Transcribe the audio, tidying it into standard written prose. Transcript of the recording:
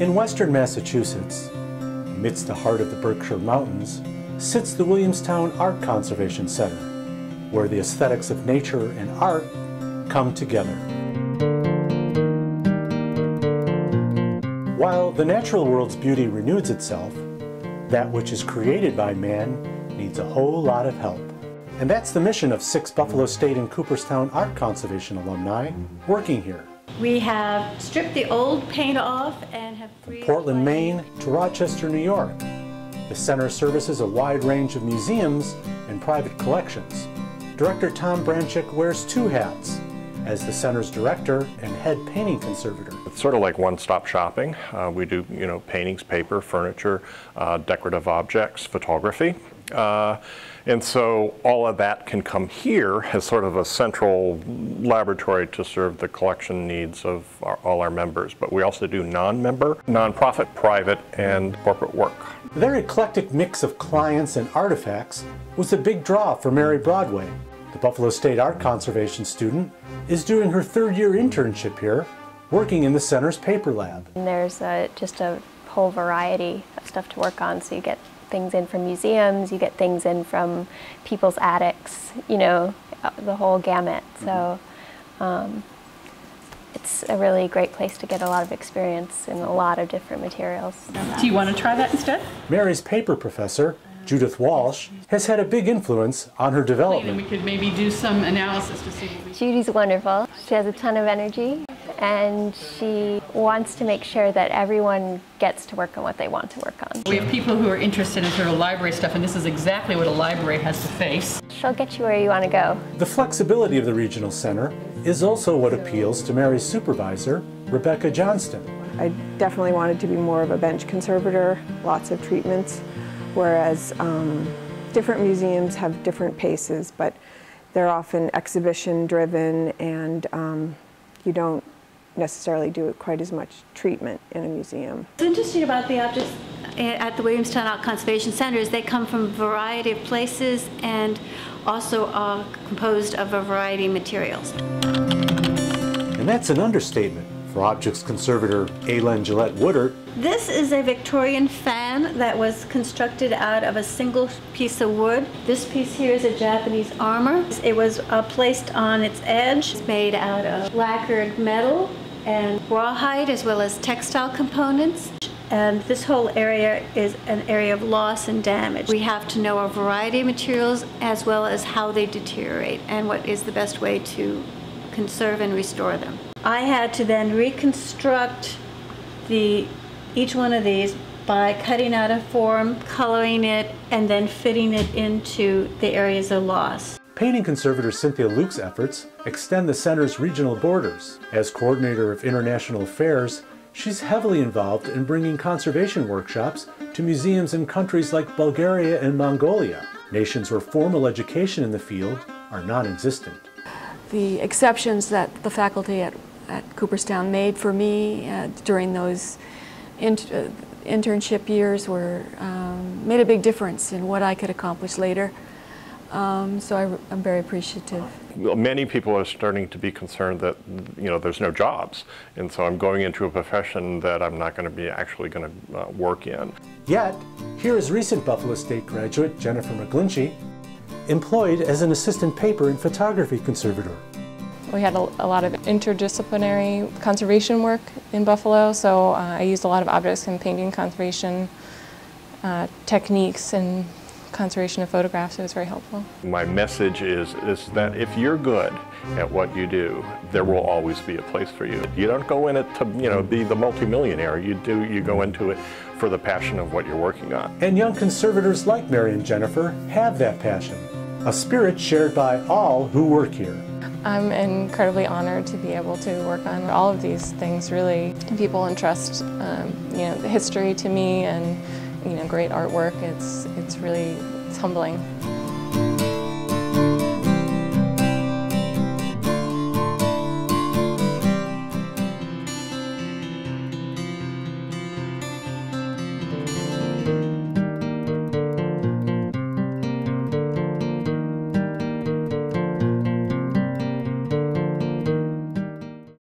In western Massachusetts, amidst the heart of the Berkshire Mountains, sits the Williamstown Art Conservation Center, where the aesthetics of nature and art come together. While the natural world's beauty renews itself, that which is created by man needs a whole lot of help. And that's the mission of 6 Buffalo State and Cooperstown art conservation alumni working here. We have stripped the old paint off and have From Portland, Maine to Rochester, New York, the center services a wide range of museums and private collections. Director Tom Branchick wears 2 hats as the center's director and head painting conservator. It's sort of like one-stop shopping. We do, paintings, paper, furniture, decorative objects, photography. And so all of that can come here as sort of a central laboratory to serve the collection needs of all our members. But we also do non-member, nonprofit, private, and corporate work. Their eclectic mix of clients and artifacts was a big draw for Mary Broadway. The Buffalo State art conservation student is doing her 3rd-year internship here, working in the center's paper lab. And there's just a whole variety of stuff to work on, so you get things in from museums, you get things in from people's attics, the whole gamut. So it's a really great place to get a lot of experience in a lot of different materials. Do you want to try that instead? Mary's paper professor, Judith Walsh, has had a big influence on her development. And we could maybe do some analysis to see what we... Judy's wonderful. She has a ton of energy, and she wants to make sure that everyone gets to work on what they want to work on. We have people who are interested in sort of library stuff, and this is exactly what a library has to face. She'll get you where you want to go. The flexibility of the regional center is also what appeals to Mary's supervisor, Rebecca Johnston. I definitely wanted to be more of a bench conservator, lots of treatments, whereas different museums have different paces, but they're often exhibition driven, and you don't necessarily do quite as much treatment in a museum. What's interesting about the objects at the Williamstown Art Conservation Center is they come from a variety of places and also are composed of a variety of materials. And that's an understatement for objects conservator Helene Gillette-Woodard. This is a Victorian fan that was constructed out of a single piece of wood. This piece here is a Japanese armor. It was placed on its edge. It's made out of lacquered metal and rawhide, as well as textile components. And this whole area is an area of loss and damage. We have to know a variety of materials as well as how they deteriorate and what is the best way to conserve and restore them. I had to then reconstruct each one of these by cutting out a form, coloring it, and then fitting it into the areas of loss. Painting conservator Cynthia Luke's efforts extend the center's regional borders. As coordinator of international affairs, she's heavily involved in bringing conservation workshops to museums in countries like Bulgaria and Mongolia, nations where formal education in the field are non-existent. The exceptions that the faculty at Cooperstown made for me during those internship years made a big difference in what I could accomplish later. So I'm very appreciative. Many people are starting to be concerned that there's no jobs, and so I'm going into a profession that I'm not going to be actually going to work in. Yet, here is recent Buffalo State graduate Jennifer McGlinchey, employed as an assistant paper and photography conservator. We had a lot of interdisciplinary conservation work in Buffalo, so I used a lot of objects in painting conservation techniques and conservation of photographs. It was very helpful. My message is that if you're good at what you do, there will always be a place for you. You don't go in it to be the multimillionaire. You go into it for the passion of what you're working on. And young conservators like Mary and Jennifer have that passion, a spirit shared by all who work here. I'm incredibly honored to be able to work on all of these things, really. People entrust the history to me, and great artwork. It's humbling.